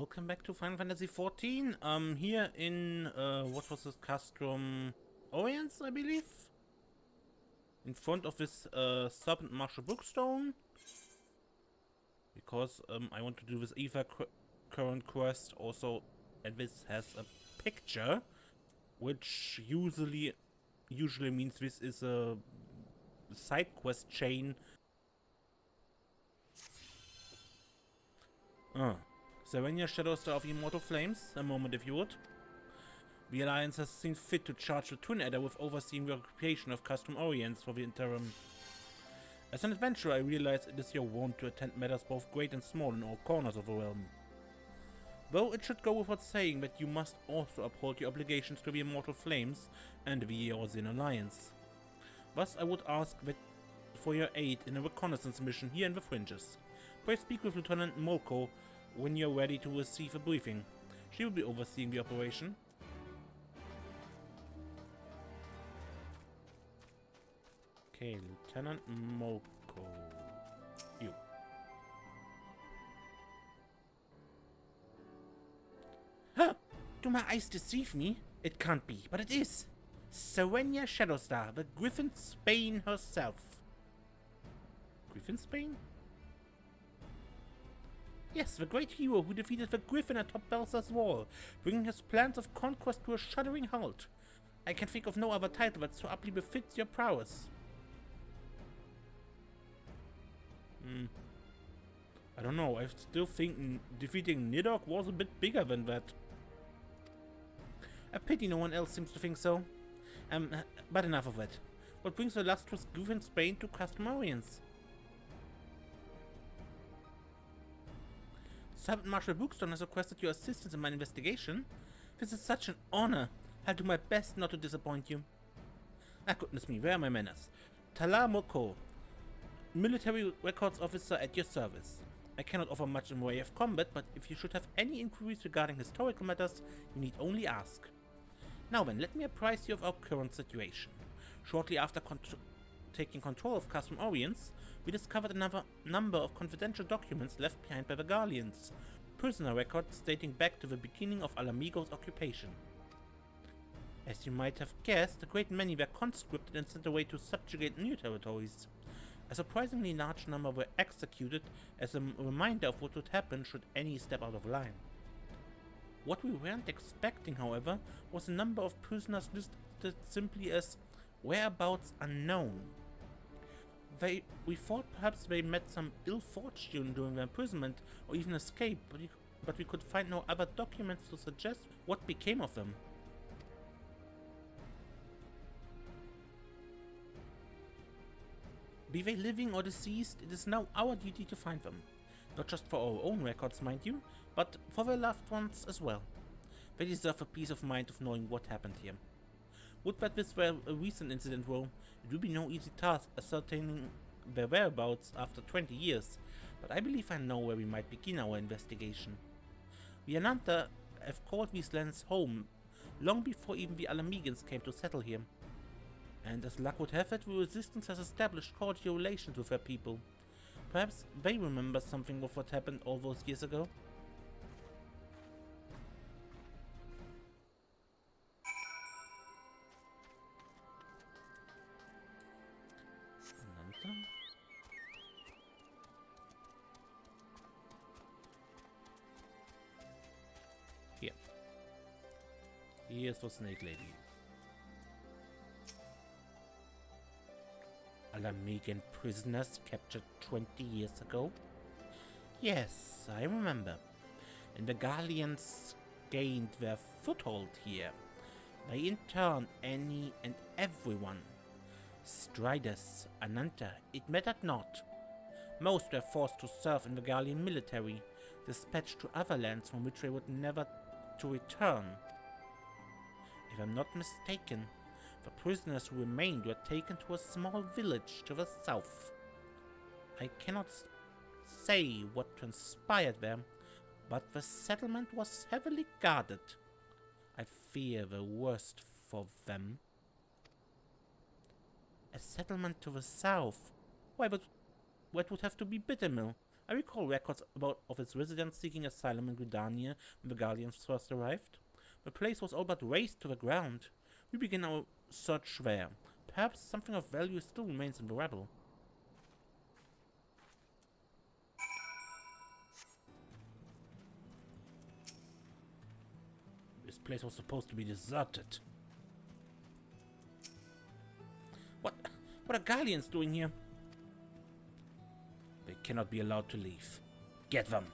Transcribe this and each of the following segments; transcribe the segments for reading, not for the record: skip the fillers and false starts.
Welcome back to Final Fantasy XIV. Here in, what was this, Castrum Oriens, I believe? In front of this, Serpent Marshal Bookstone. Because, I want to do this EVA current quest also, and this has a picture, which usually means this is a side quest chain. Serenia Shadowstar of Immortal Flames, a moment if you would. The Alliance has seen fit to charge the Twin Adder with overseeing the occupation of Castrum Oriens for the interim. As an adventurer, I realize it is your wont to attend matters both great and small in all corners of the realm. Though it should go without saying that you must also uphold your obligations to the Immortal Flames and the Eorzean Alliance. Thus, I would ask that for your aid in a reconnaissance mission here in the Fringes. Please speak with Lieutenant Molko when you're ready to receive a briefing. She will be overseeing the operation. Okay, Lieutenant Molko. You. Huh! Do my eyes deceive me? It can't be, but it is. Serenia Shadowstar, the Griffin Spain herself. Griffin Spain? Yes, the great hero who defeated the Griffin atop Belsa's wall, bringing his plans of conquest to a shuddering halt. I can think of no other title that so aptly befits your prowess. I don't know, I still think defeating Nidhogg was a bit bigger than that. A pity no one else seems to think so. But enough of that. What brings the illustrious Griffin Spain to Castrum Oriens? Serpent Marshal Bookstone has requested your assistance in my investigation. This is such an honor. I'll do my best not to disappoint you. Ah, goodness me, where are my manners? Talar Moko, military records officer at your service. I cannot offer much in the way of combat, but if you should have any inquiries regarding historical matters, you need only ask. Now then, let me apprise you of our current situation. Shortly after taking control of Castrum Oriens, we discovered another number of confidential documents left behind by the Garleans, prisoner records dating back to the beginning of Alamigo's occupation. As you might have guessed, a great many were conscripted and sent away to subjugate new territories. A surprisingly large number were executed as a reminder of what would happen should any step out of line. What we weren't expecting, however, was a number of prisoners listed simply as whereabouts unknown. We thought perhaps they met some ill fortune during their imprisonment or even escaped, but we could find no other documents to suggest what became of them. Be they living or deceased, it is now our duty to find them. Not just for our own records, mind you, but for their loved ones as well. They deserve a peace of mind of knowing what happened here. Would that this were a recent incident, though, it would be no easy task ascertaining their whereabouts after 20 years, but I believe I know where we might begin our investigation. The Ananta have called these lands home long before even the Alamegans came to settle here. And as luck would have it, the Resistance has established cordial relations with their people. Perhaps they remember something of what happened all those years ago? Ananta? Here. Here's the Snake Lady. Alamegan prisoners captured 20 years ago? Yes, I remember. And the Garleans gained their foothold here. They interned any and everyone. Striders, Ananta, it mattered not. Most were forced to serve in the Garlean military, dispatched to other lands from which they would never to return. If I'm not mistaken, the prisoners who remained were taken to a small village to the south. I cannot say what transpired there, but the settlement was heavily guarded. I fear the worst for them. A settlement to the south? Why, but that would have to be Bittermill, I recall records of its residents seeking asylum in Gridania when the Garleans first arrived. The place was all but razed to the ground. We begin our search there. Perhaps something of value still remains in the rubble. This place was supposed to be deserted. What are Garleans doing here? They cannot be allowed to leave. Get them!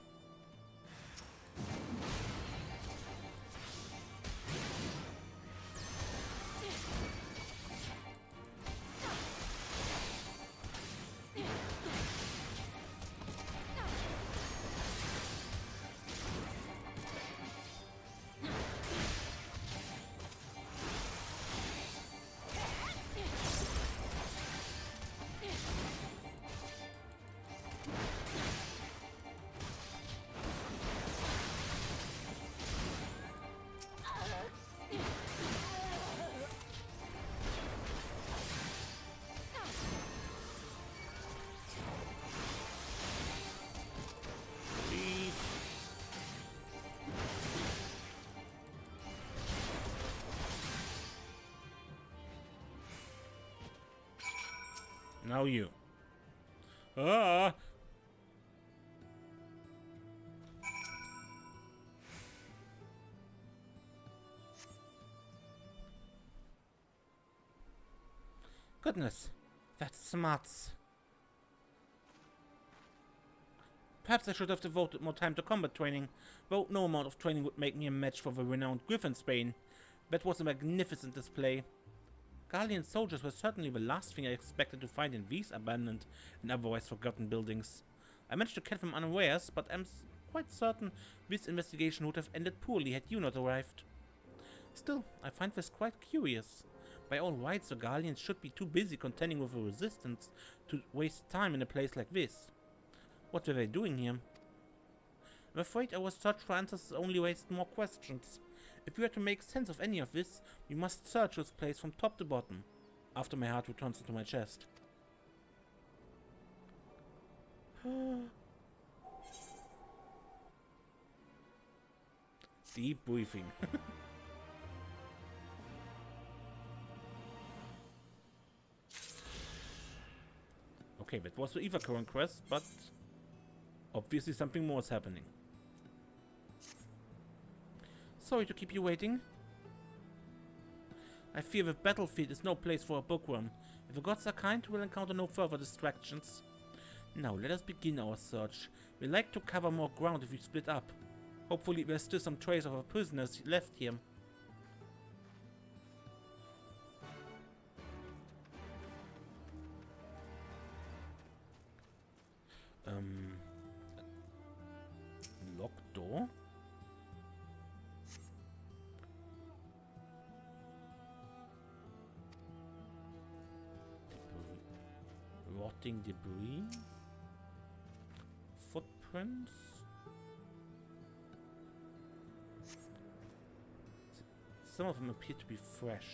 Now you. Ah! Goodness, that's smarts. Perhaps I should have devoted more time to combat training, though no amount of training would make me a match for the renowned Griffinsbane. That was a magnificent display. Garlean soldiers were certainly the last thing I expected to find in these abandoned and otherwise forgotten buildings. I managed to catch them unawares, but I'm quite certain this investigation would have ended poorly had you not arrived. Still, I find this quite curious. By all rights, the Garleans should be too busy contending with the resistance to waste time in a place like this. What were they doing here? I'm afraid our search for answers only raised more questions. If we are to make sense of any of this, we must search this place from top to bottom. After my heart returns into my chest. Deep breathing. Okay, that was the Eva current quest, but obviously something more is happening. Sorry to keep you waiting. I fear the battlefield is no place for a bookworm. If the gods are kind, we'll encounter no further distractions. Now, let us begin our search. We like to cover more ground if we split up. Hopefully there's still some trace of our prisoners left here. Locked door? Rotting debris? Footprints? Some of them appear to be fresh.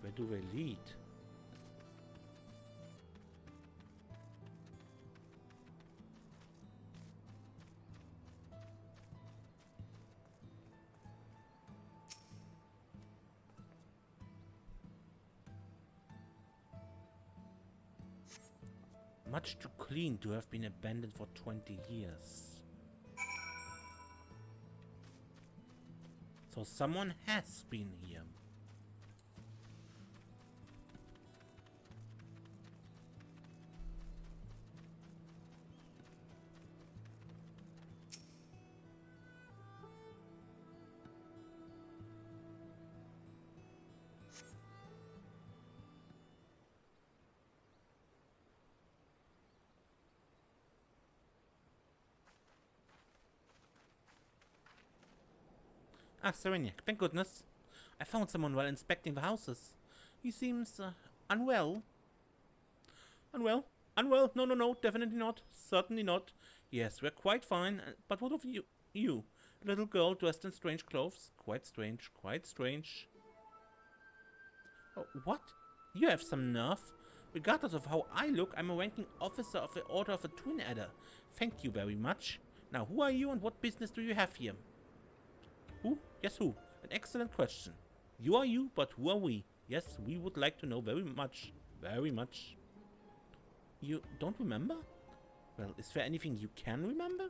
Where do they lead? Much too clean to have been abandoned for 20 years. So someone has been here. Ah, Sereniac, thank goodness. I found someone while inspecting the houses. He seems unwell. Unwell? Unwell? No, no, no, definitely not. Certainly not. Yes, we're quite fine. But what of you? A little girl dressed in strange clothes? Quite strange, quite strange. Oh, what? You have some nerve. Regardless of how I look, I'm a ranking officer of the Order of the Twin Adder. Thank you very much. Now, who are you and what business do you have here? Who? Yes, who? An excellent question. You are you, but who are we? Yes, we would like to know very much. Very much. You don't remember? Well, is there anything you can remember?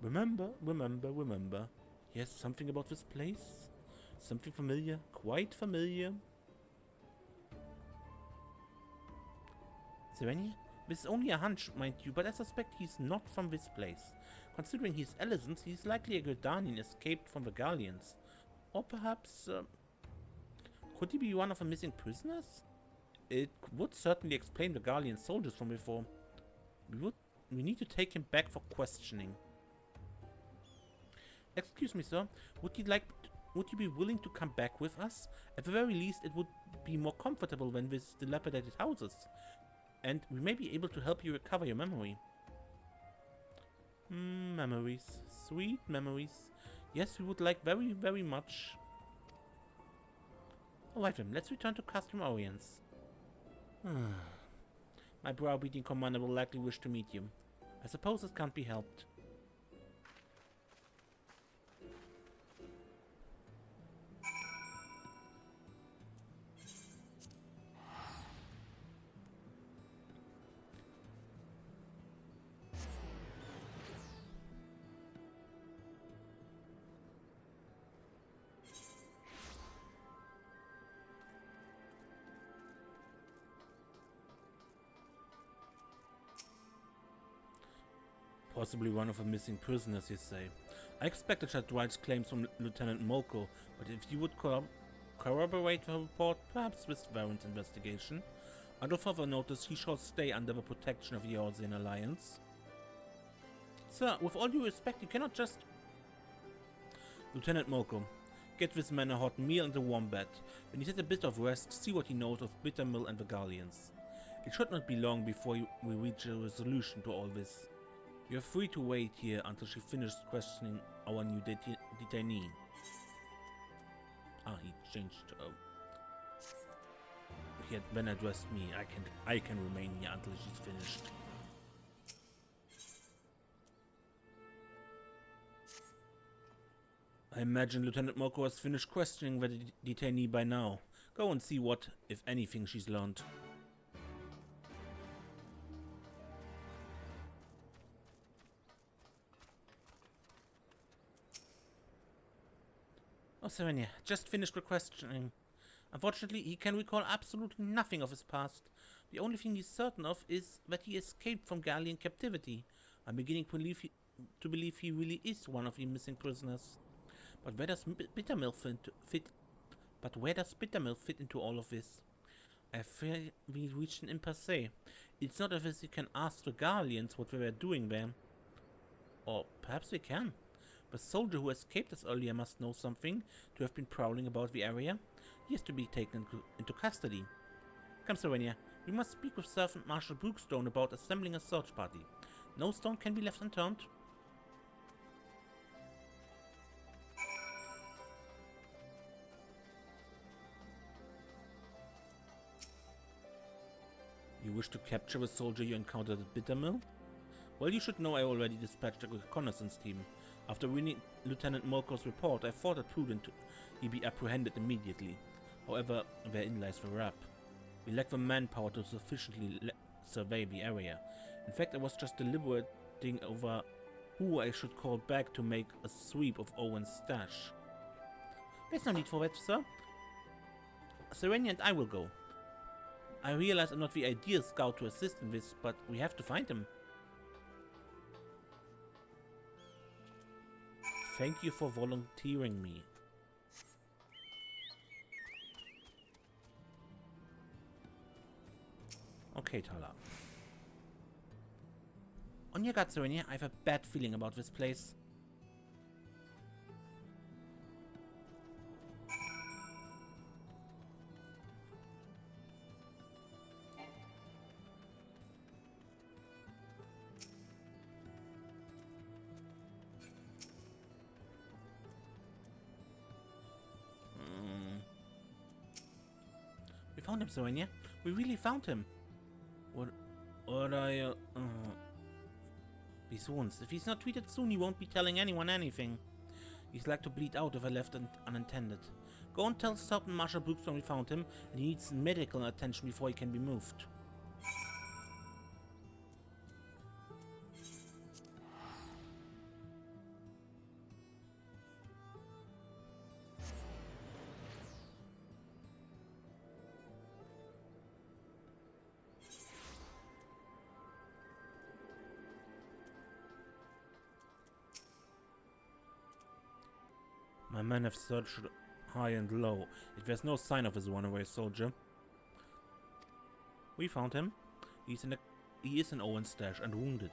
Remember. Yes, something about this place. Something familiar, quite familiar. Serenia? This is only a hunch, mind you, but I suspect he's not from this place. Considering his elegance, he's likely a Garlean escaped from the Garleans. Or perhaps, could he be one of the missing prisoners? It would certainly explain the Garlean soldiers from before. We need to take him back for questioning. Excuse me, sir. Would you be willing to come back with us? At the very least, it would be more comfortable than this dilapidated houses. And we may be able to help you recover your memory. Memories. Sweet memories. Yes, we would like very, very much. Alright then, let's return to Castrum Oriens. My browbeating commander will likely wish to meet you. I suppose it can't be helped. Possibly one of the missing prisoners, you say. I expected such rights claims from Lieutenant Molko, but if you would corroborate the report, perhaps this warrants investigation. Under further notice, he shall stay under the protection of the Eorzean Alliance. Sir, with all due respect, you cannot just... Lieutenant Molko, get this man a hot meal and a warm bed. When he's had a bit of rest, see what he knows of Bittermill and the Garleans. It should not be long before we reach a resolution to all this. You're free to wait here until she finishes questioning our new detainee. Ah, he changed. He had then addressed me. I can remain here until she's finished. I imagine Lieutenant Moko has finished questioning the detainee by now. Go and see what, if anything, she's learned. Oh, Serenia, just finished the questioning. Unfortunately, he can recall absolutely nothing of his past. The only thing he's certain of is that he escaped from Garlean captivity. I'm beginning to believe he really is one of the missing prisoners. But where does Bittermill fit? But where does Bittermill fit into all of this? I fear we reached an impasse. It's not as if you can ask the Garleans what they were doing there. Or perhaps we can. The soldier who escaped us earlier must know something to have been prowling about the area. He has to be taken into custody. Come, Serenia, we must speak with Sergeant Marshal Brookstone about assembling a search party. No stone can be left unturned. You wish to capture the soldier you encountered at Bittermill? Well, you should know I already dispatched a reconnaissance team. After reading Lieutenant Molko's report, I thought it prudent he be apprehended immediately. However, therein lies the rub. We lack the manpower to sufficiently survey the area. In fact, I was just deliberating over who I should call back to make a sweep of Owen's stash. There's no need for that, sir. Serenia and I will go. I realize I'm not the ideal scout to assist in this, but we have to find him. Thank you for volunteering me. Okay, Tala. On your gut, Serenia, I have a bad feeling about this place. found him, Serenia. We really found him. What are you... These wounds. If he's not treated soon, he won't be telling anyone anything. He's like to bleed out if I left unattended. Go and tell Sergeant Marshal Brookstone we found him, and he needs medical attention before he can be moved. My men have searched high and low. If there's no sign of his runaway soldier. We found him. He is in Owen's stash and wounded.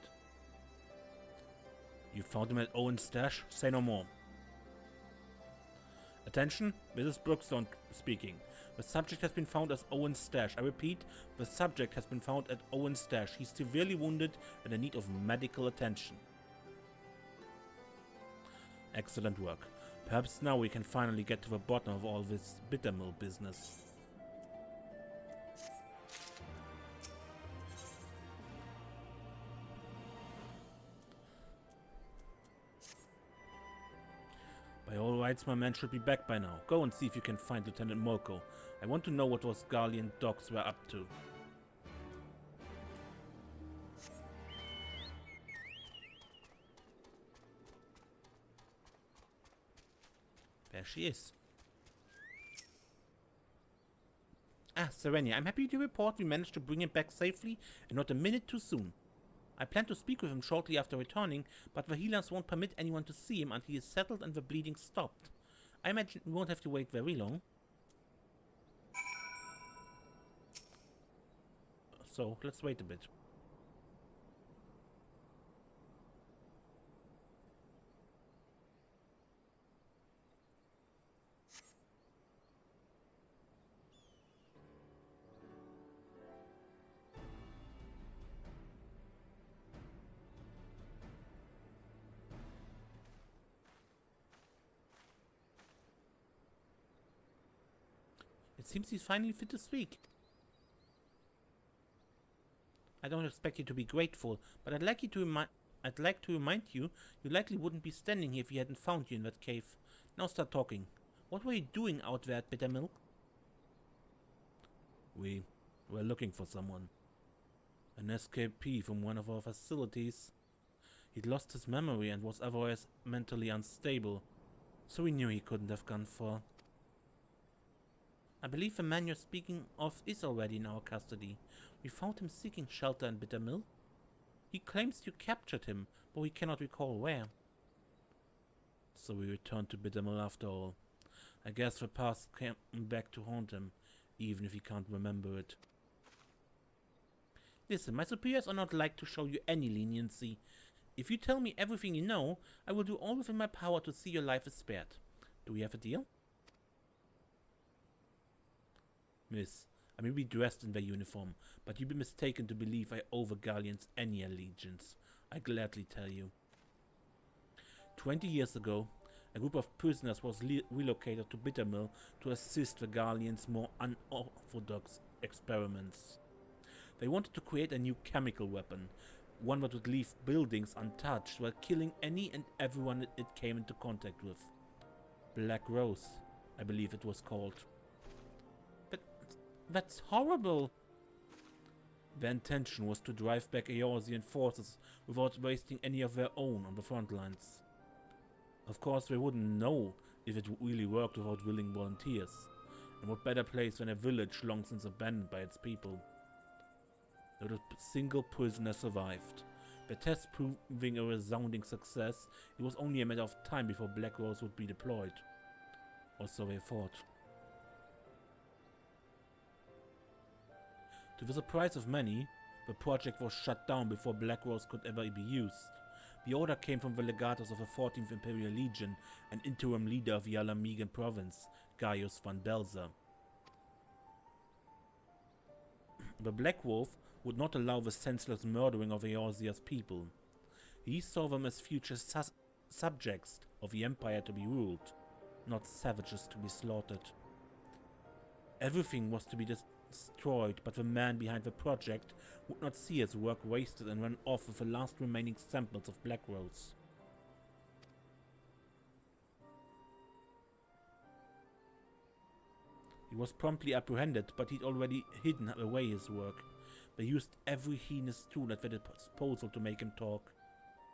You found him at Owen's stash? Say no more. Attention, Mrs. Brookstone speaking. The subject has been found as Owen's stash. I repeat, the subject has been found at Owen's stash. He's severely wounded and in need of medical attention. Excellent work. Perhaps now we can finally get to the bottom of all this Bittermill business. By all rights, my men should be back by now. Go and see if you can find Lieutenant Molko. I want to know what those Garlean dogs were up to. There she is. Ah, Serenia, I'm happy to report we managed to bring him back safely and not a minute too soon. I plan to speak with him shortly after returning, but the healers won't permit anyone to see him until he is settled and the bleeding stopped. I imagine we won't have to wait very long. So, let's wait a bit. It seems he's finally fit to speak. I don't expect you to be grateful, but I'd like to remind you, you likely wouldn't be standing here if we hadn't found you in that cave. Now start talking. What were you doing out there at Bittermill? We were looking for someone. An escapee from one of our facilities. He'd lost his memory and was otherwise mentally unstable, so we knew he couldn't have gone far. I believe the man you're speaking of is already in our custody. We found him seeking shelter in Bittermill. He claims you captured him, but we cannot recall where. So we returned to Bittermill after all. I guess the past came back to haunt him, even if he can't remember it. Listen, my superiors are not like to show you any leniency. If you tell me everything you know, I will do all within my power to see your life is spared. Do we have a deal? Miss, I may be dressed in their uniform, but you'd be mistaken to believe I owe the Garleans any allegiance. I gladly tell you. 20 years ago, a group of prisoners was relocated to Bittermill to assist the Garleans' more unorthodox experiments. They wanted to create a new chemical weapon, one that would leave buildings untouched while killing any and everyone it came into contact with. Black Rose, I believe it was called. That's horrible! Their intention was to drive back Eorzean forces without wasting any of their own on the front lines. Of course, they wouldn't know if it really worked without willing volunteers, and what better place than a village long since abandoned by its people. Not a single prisoner survived. The test proving a resounding success, it was only a matter of time before Black Rose would be deployed. Or so they thought. To the surprise of many, the project was shut down before Black Rose could ever be used. The order came from the legatus of the 14th Imperial Legion and interim leader of the Alamegan province, Gaius van Belzer. The Black Wolf would not allow the senseless murdering of Eorzea's people. He saw them as future subjects of the Empire to be ruled, not savages to be slaughtered. Everything was to be destroyed, but the man behind the project would not see his work wasted and ran off with the last remaining samples of Black Rose. He was promptly apprehended, but he'd already hidden away his work. They used every heinous tool at their disposal to make him talk.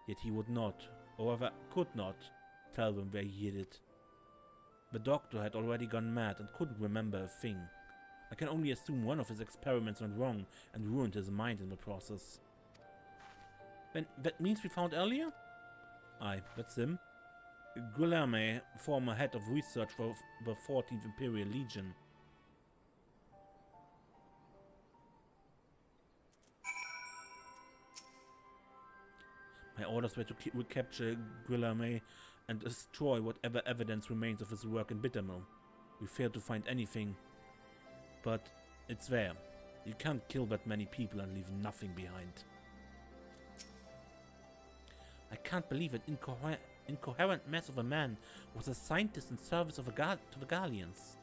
Yet he would not, or rather could not, tell them where he hid it. The doctor had already gone mad and couldn't remember a thing. I can only assume one of his experiments went wrong and ruined his mind in the process. Then that means we found earlier? Aye, that's him. Guilherme, former head of research for the 14th Imperial Legion. My orders were to recapture Guilherme and destroy whatever evidence remains of his work in Bittermill. We failed to find anything, but it's there. You can't kill that many people and leave nothing behind. I can't believe an incoherent mess of a man was a scientist in service of to the Garleans.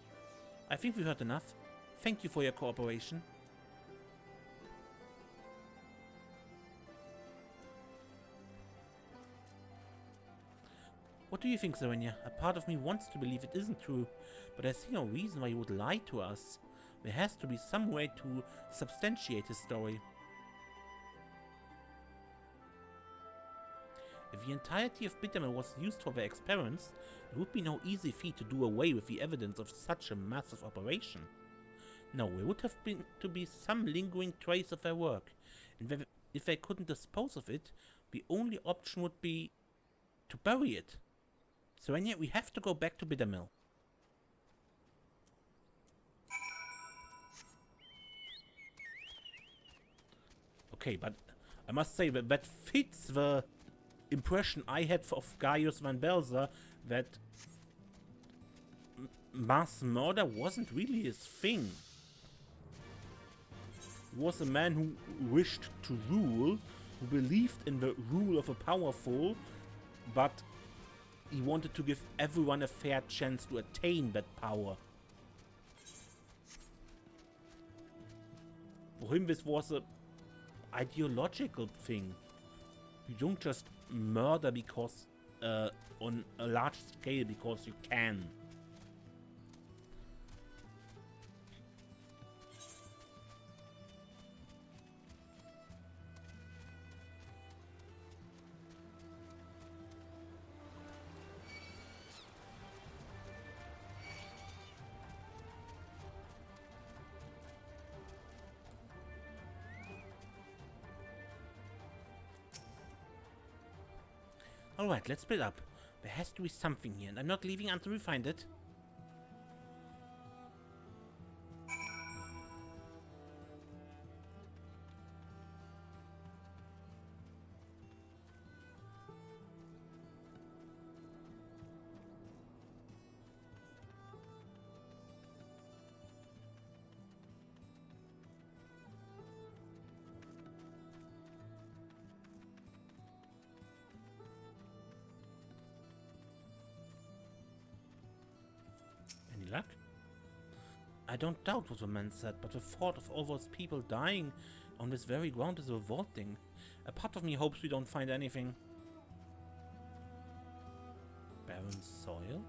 I think we've heard enough. Thank you for your cooperation. What do you think, Serenia? A part of me wants to believe it isn't true, but I see no reason why he would lie to us. There has to be some way to substantiate his story. If the entirety of Bittermill was used for their experiments, it would be no easy feat to do away with the evidence of such a massive operation. No, there would have been to be some lingering trace of their work, and if they couldn't dispose of it, the only option would be to bury it. So and yet we have to go back to Bittermill. Okay, but I must say that fits the impression I had of Gaius van Belzer, that mass murder wasn't really his thing. He was a man who wished to rule, who believed in the rule of the powerful, but he wanted to give everyone a fair chance to attain that power. For him, this was a ideological thing. You don't just murder because on a large scale because you can. Alright, let's split up. There has to be something here, and I'm not leaving until we find it. Luck? I don't doubt what the man said, but the thought of all those people dying on this very ground is revolting. A part of me hopes we don't find anything. Barren soil?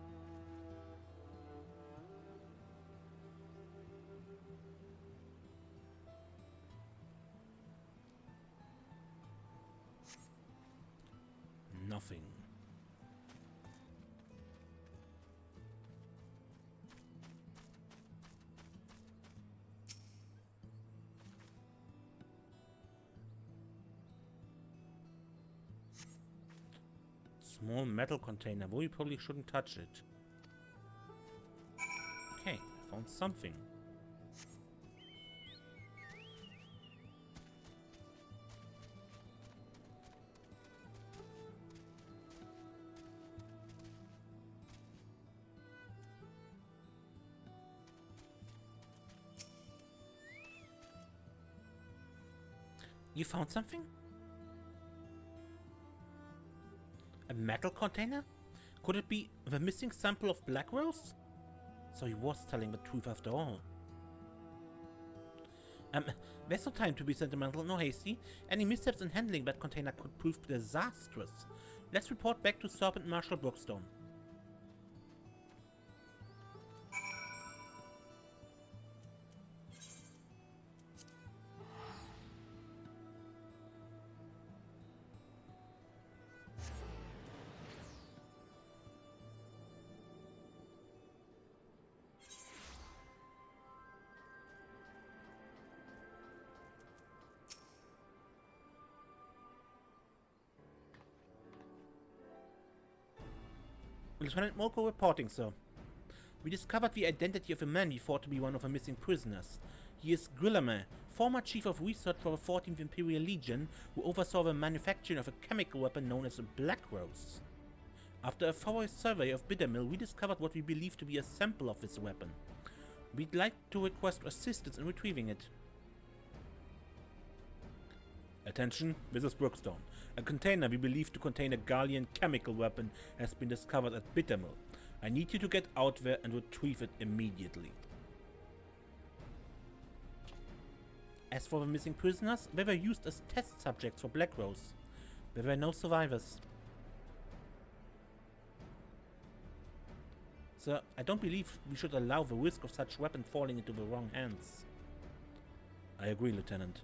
Nothing. Small metal container. We probably shouldn't touch it. Okay, I found something. You found something? A metal container? Could it be the missing sample of Black Rose? So he was telling the truth after all. There's no time to be sentimental, nor hasty. Any missteps in handling that container could prove disastrous. Let's report back to Serpent Marshal Brookstone. Lieutenant Moko reporting, sir. We discovered the identity of a man we thought to be one of the missing prisoners. He is Garleans, former chief of research for the 14th Imperial Legion, who oversaw the manufacturing of a chemical weapon known as the Black Rose. After a thorough survey of Bittermill, we discovered what we believe to be a sample of this weapon. We'd like to request assistance in retrieving it. Attention, this is Brookstone. A container we believe to contain a Garlean chemical weapon has been discovered at Bittermill. I need you to get out there and retrieve it immediately. As for the missing prisoners, they were used as test subjects for Black Rose. There were no survivors. Sir, I don't believe we should allow the risk of such weapon falling into the wrong hands. I agree, Lieutenant.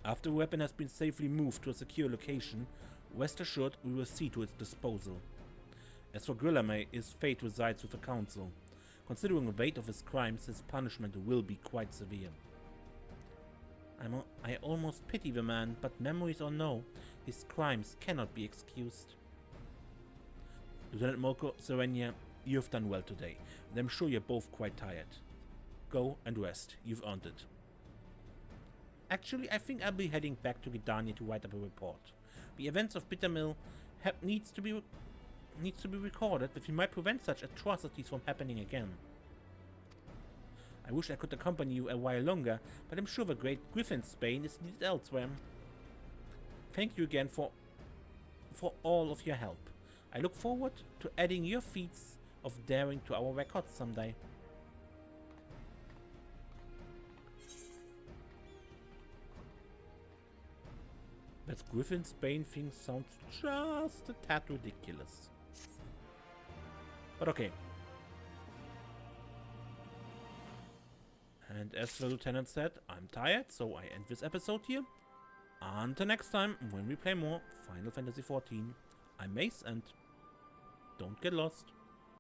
After the weapon has been safely moved to a secure location, rest assured we will see to its disposal. As for Garleans, his fate resides with the Council. Considering the weight of his crimes, his punishment will be quite severe. I almost pity the man, but memories or no, his crimes cannot be excused. Lieutenant Moko, Serenia, you have done well today, and I'm sure you're both quite tired. Go and rest, you've earned it. Actually, I think I'll be heading back to Gidania to write up a report. The events of Bittermill needs to be recorded, but we might prevent such atrocities from happening again. I wish I could accompany you a while longer, but I'm sure the great Griffin's bane is needed elsewhere. Thank you again for all of your help. I look forward to adding your feats of daring to our records someday. That Griffin's bane thing sounds just a tad ridiculous. But okay. And as the Lieutenant said, I'm tired, so I end this episode here. Until next time, when we play more Final Fantasy XIV, I'm Mace, and don't get lost.